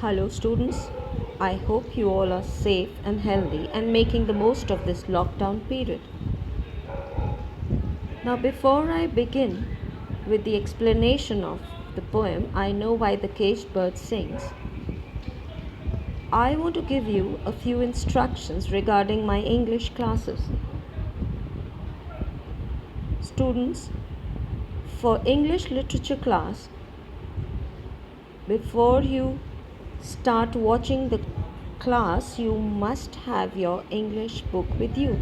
Hello, students. I hope you all are safe and healthy and making the most of this lockdown period. Now, before I begin with the explanation of the poem, I Know Why the Caged Bird Sings, I want to give you a few instructions regarding my English classes. Students, for English literature class, before you start watching the class, you must have your English book with you.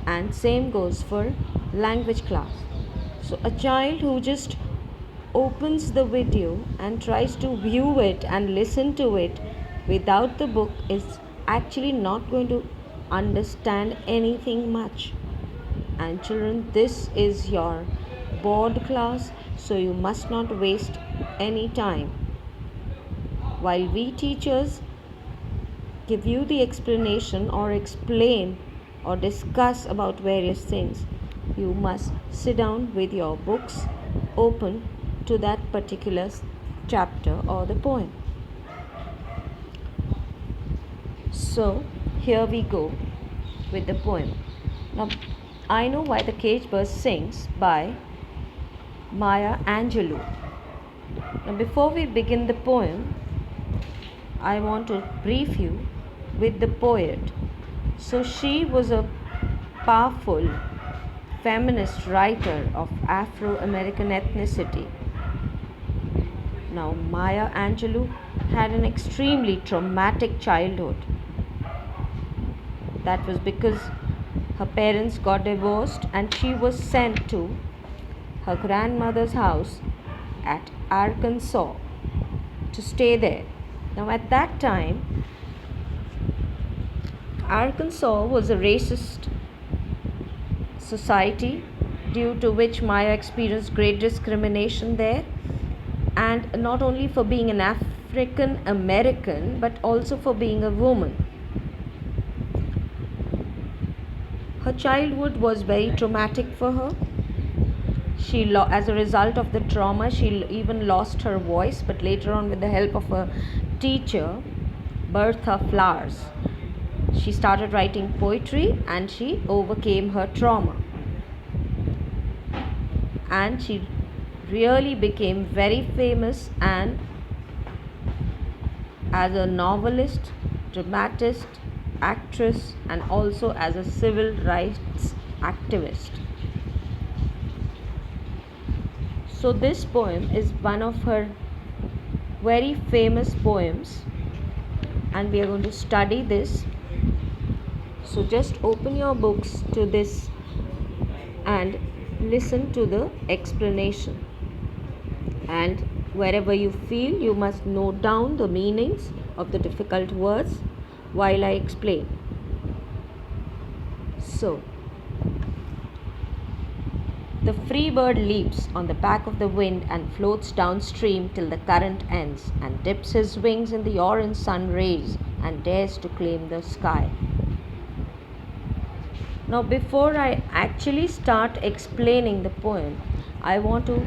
And same goes for language class. So a child who just opens the video and tries to view it and listen to it without the book is actually not going to understand anything much. And children, this is your board class, so you must not waste any time. While we teachers give you the explanation or explain or discuss about various things, you must sit down with your books open to that particular chapter or the poem. So here we go with the poem. Now, I Know Why the Caged Bird Sings by Maya Angelou. Now, before we begin the poem, I want to brief you with the poet. So she was a powerful feminist writer of Afro-American ethnicity. Now, Maya Angelou had an extremely traumatic childhood. That was because her parents got divorced and she was sent to her grandmother's house at Arkansas to stay there. Now, at that time, Arkansas was a racist society due to which Maya experienced great discrimination there, and not only for being an African American but also for being a woman. Her childhood was very traumatic for her. As a result of the trauma, she even lost her voice, but later on, with the help of a teacher, Bertha Flowers, she started writing poetry and she overcame her trauma. And she really became very famous and as a novelist, dramatist, actress, and also as a civil rights activist. So this poem is one of her very famous poems and we are going to study this. So just open your books to this and listen to the explanation. And wherever you feel, you must note down the meanings of the difficult words while I explain. So, the free bird leaps on the back of the wind and floats downstream till the current ends and dips his wings in the orange sun rays and dares to claim the sky. Now, before I actually start explaining the poem, I want to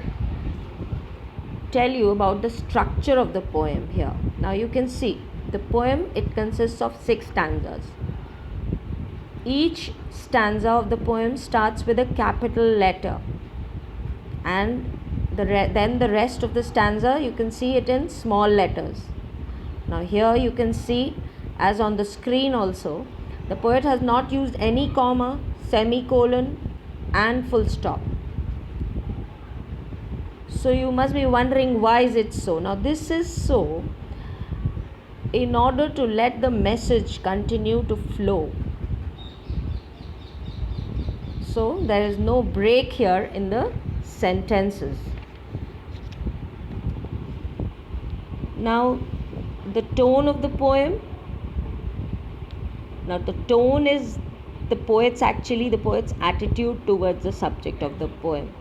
tell you about the structure of the poem here. Now, you can see the poem, it consists of 6 stanzas. Each stanza of the poem starts with a capital letter, and then the rest of the stanza you can see it in small letters. Now, here you can see, as on the screen also, the poet has not used any comma, semicolon, and full stop. So you must be wondering, why is it so? Now, this is so in order to let the message continue to flow. So there is no break here in the sentences. Now, the tone of the poem. Now, the tone is the poet's attitude towards the subject of the poem.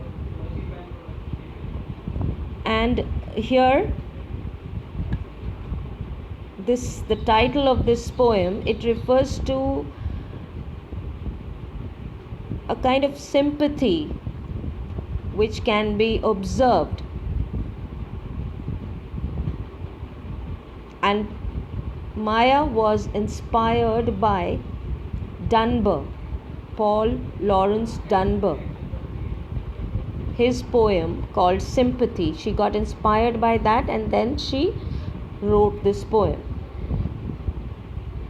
And here, the title of this poem, it refers to a kind of sympathy which can be observed And Maya was inspired by Dunbar, Paul Laurence Dunbar. His poem called Sympathy. She got inspired by that and then she wrote this poem.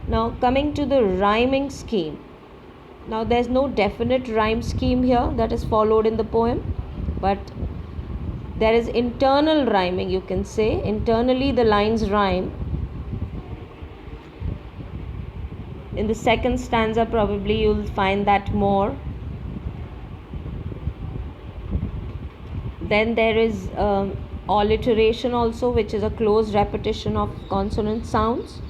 Now, coming to the rhyming scheme. Now, there's no definite rhyme scheme here that is followed in the poem, but there is internal rhyming, you can say. Internally, the lines rhyme. In the second stanza, probably you'll find that more. Then there is alliteration also, which is a close repetition of consonant sounds.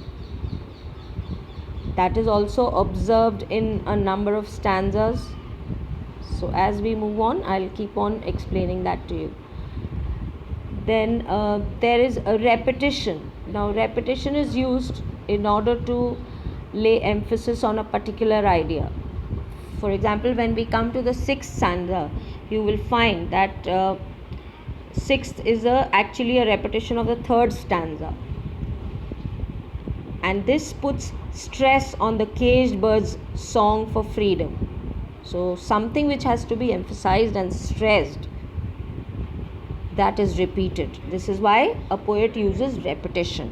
That is also observed in a number of stanzas. So as we move on, I'll keep on explaining that to you. Then there is a repetition. Now, repetition is used in order to lay emphasis on a particular idea. For example, when we come to the sixth stanza, you will find that sixth is actually a repetition of the third stanza. And this puts stress on the caged bird's song for freedom. So something which has to be emphasized and stressed, that is repeated. This is why a poet uses repetition.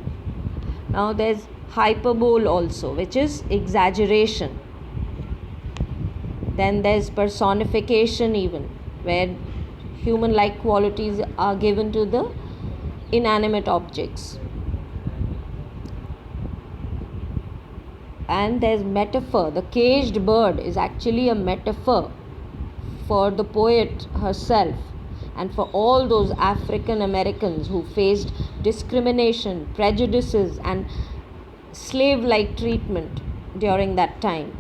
Now there's hyperbole also, which is exaggeration. Then there's personification even, where human-like qualities are given to the inanimate objects. And there's metaphor. The caged bird is actually a metaphor for the poet herself and for all those African Americans who faced discrimination, prejudices, and slave-like treatment during that time.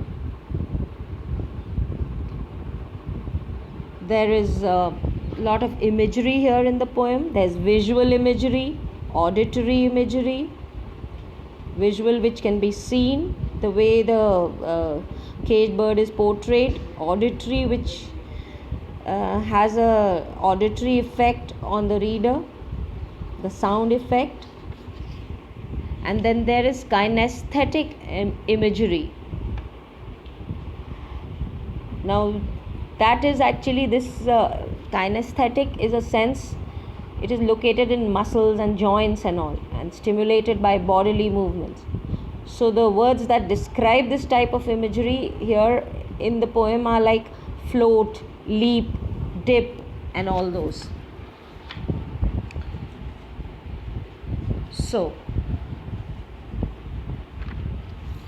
There is a lot of imagery here in the poem. There's visual imagery, auditory imagery, visual which can be seen, the way the caged bird is portrayed, auditory which has a auditory effect on the reader, the sound effect, and then there is kinesthetic imagery. Now that is actually this kinesthetic is a sense, it is located in muscles and joints and all, and stimulated by bodily movements. So the words that describe this type of imagery here in the poem are like float, leap, dip, and all those. So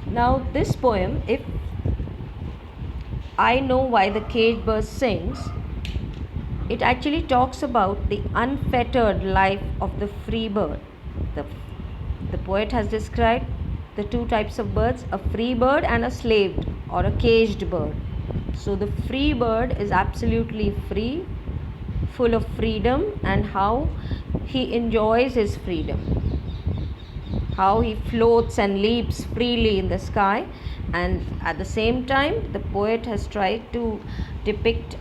now this poem, if I Know Why the Caged Bird Sings, it actually talks about the unfettered life of the free bird. The poet has described the two types of birds, a free bird and a slaved or a caged bird. So the free bird is absolutely free, full of freedom, and how he enjoys his freedom, how he floats and leaps freely in the sky. And at the same time, the poet has tried to depict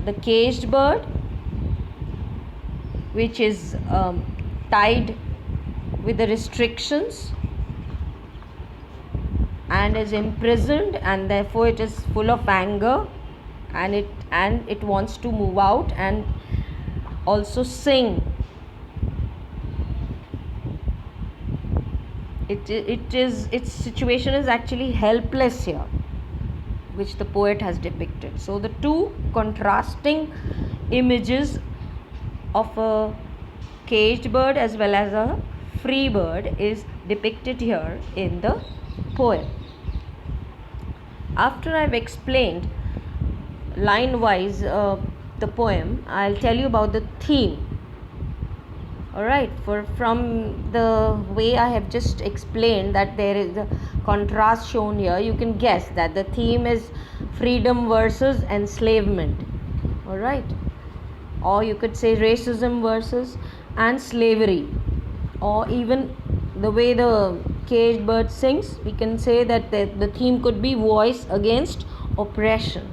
the caged bird, which is tied with the restrictions and is imprisoned, and therefore it is full of anger, and it wants to move out and also sing. Its situation is actually helpless here, which the poet has depicted. So the two contrasting images of a caged bird as well as a free bird is depicted here in the poem. After I've explained line wise the poem, I'll tell you about the theme. Alright, from the way I have just explained that there is a contrast shown here, you can guess that the theme is freedom versus enslavement. Alright, or you could say racism versus and slavery, or even the way the caged bird sings, we can say that the theme could be voice against oppression.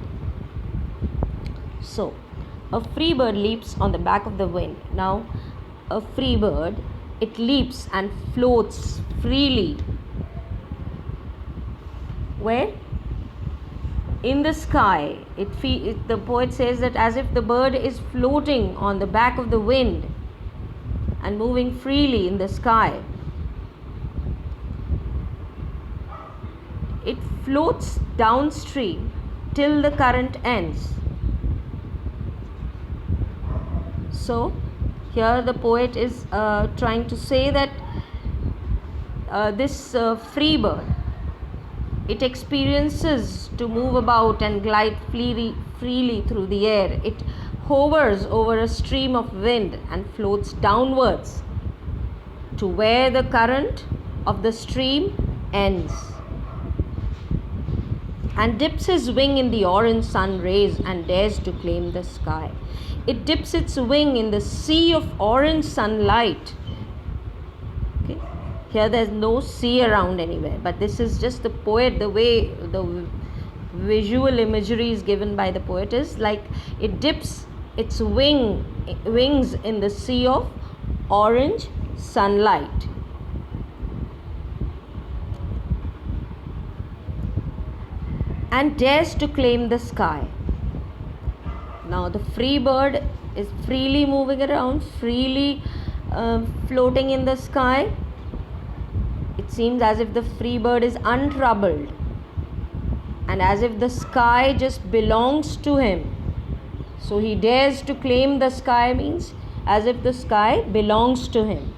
So a free bird leaps on the back of the wind. Now a free bird it leaps and floats freely. Where? In the sky. The poet says that as if the bird is floating on the back of the wind and moving freely in the sky. It floats downstream till the current ends. So here the poet is trying to say that this free bird, it experiences to move about and glide freely through the air. It hovers over a stream of wind and floats downwards to where the current of the stream ends, and dips his wing in the orange sun rays and dares to claim the sky. It dips its wing in the sea of orange sunlight. Okay. Here there's no sea around anywhere, but this is just the poet, the way the visual imagery is given by the poet is like it dips its wings in the sea of orange sunlight. And dares to claim the sky. Now the free bird is freely moving around, freely floating in the sky. It seems as if the free bird is untroubled and as if the sky just belongs to him. So he dares to claim the sky means as if the sky belongs to him.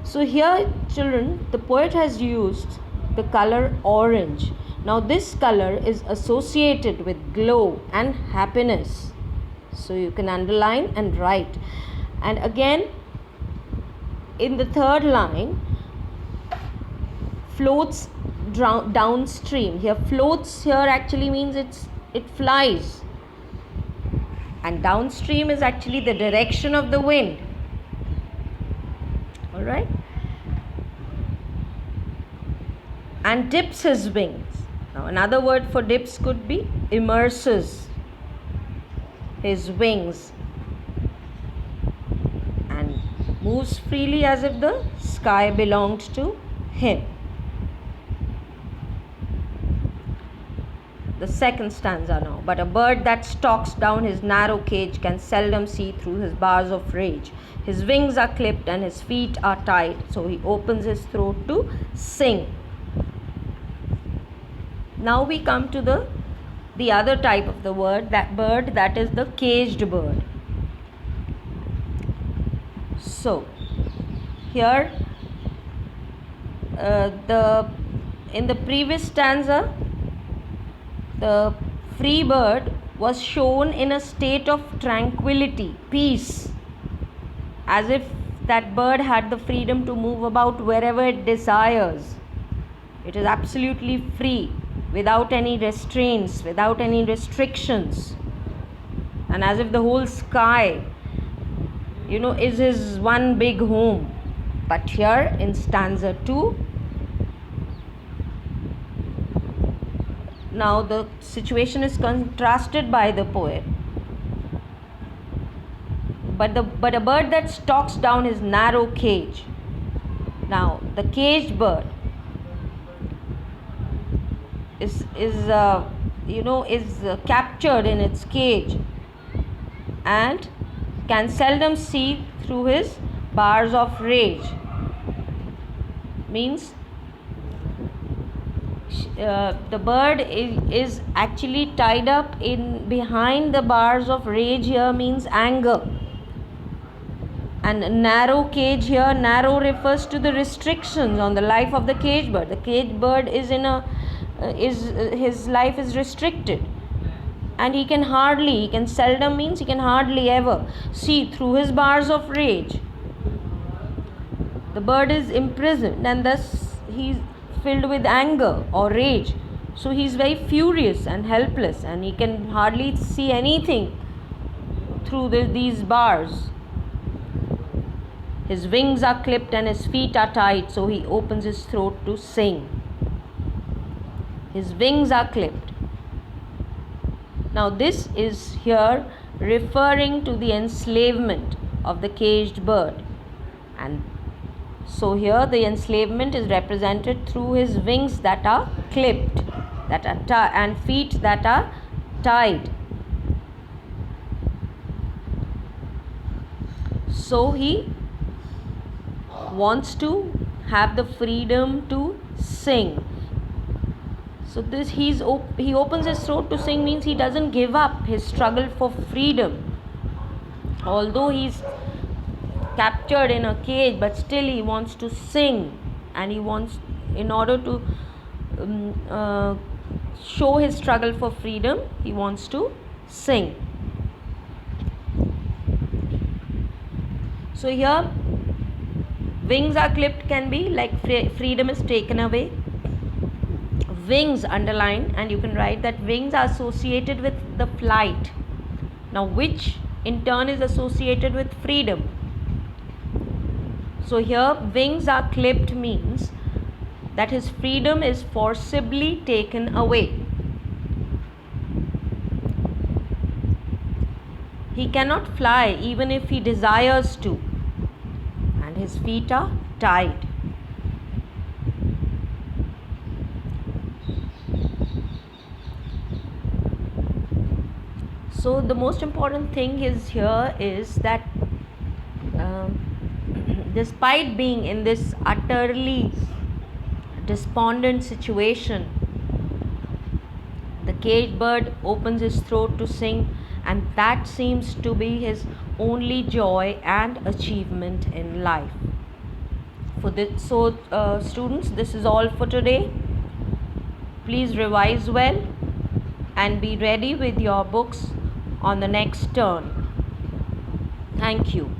So here, children, the poet has used the color orange. Now this color is associated with glow and happiness. So you can underline and write. And again, in the third line, floats downstream. Here floats here actually means it flies. And downstream is actually the direction of the wind. Alright? And dips his wings. Now another word for dips could be immerses his wings and moves freely as if the sky belonged to him. The second stanza now. But a bird that stalks down his narrow cage can seldom see through his bars of rage. His wings are clipped and his feet are tied, so he opens his throat to sing. Now we come to the other type of the bird that is the caged bird. So here in the previous stanza, the free bird was shown in a state of tranquility, peace, as if that bird had the freedom to move about wherever it desires. It is absolutely free, without any restraints, without any restrictions, and as if the whole sky, is his one big home. But here in stanza 2, now the situation is contrasted by the poet. But a bird that stalks down his narrow cage. Now the caged bird is captured in its cage and can seldom see through his bars of rage. Means the bird is actually tied up in behind the bars of rage. Here means anger. And narrow cage here, narrow refers to the restrictions on the life of the caged bird. The caged bird is his life is restricted, and he can seldom means he can hardly ever see through his bars of rage. The bird is imprisoned and thus he is filled with anger or rage. So he is very furious and helpless, and he can hardly see anything through these bars. His wings are clipped and his feet are tied, so he opens his throat to sing. His wings are clipped. Now this is here referring to the enslavement of the caged bird. And so here the enslavement is represented through his wings that are clipped, and feet that are tied. So he wants to have the freedom to sing. So this he opens his throat to sing means he doesn't give up his struggle for freedom. Although he's captured in a cage, but still he wants to sing, and he wants, in order to show his struggle for freedom, he wants to sing. So here wings are clipped can be like freedom is taken away. Wings underline, and you can write that wings are associated with the flight, now which in turn is associated with freedom. So here wings are clipped means that his freedom is forcibly taken away. He cannot fly even if he desires to, and his feet are tied. So the most important thing is here is that despite being in this utterly despondent situation, the caged bird opens his throat to sing, and that seems to be his only joy and achievement in life. Students, this is all for today. Please revise well and be ready with your books on the next turn. Thank you.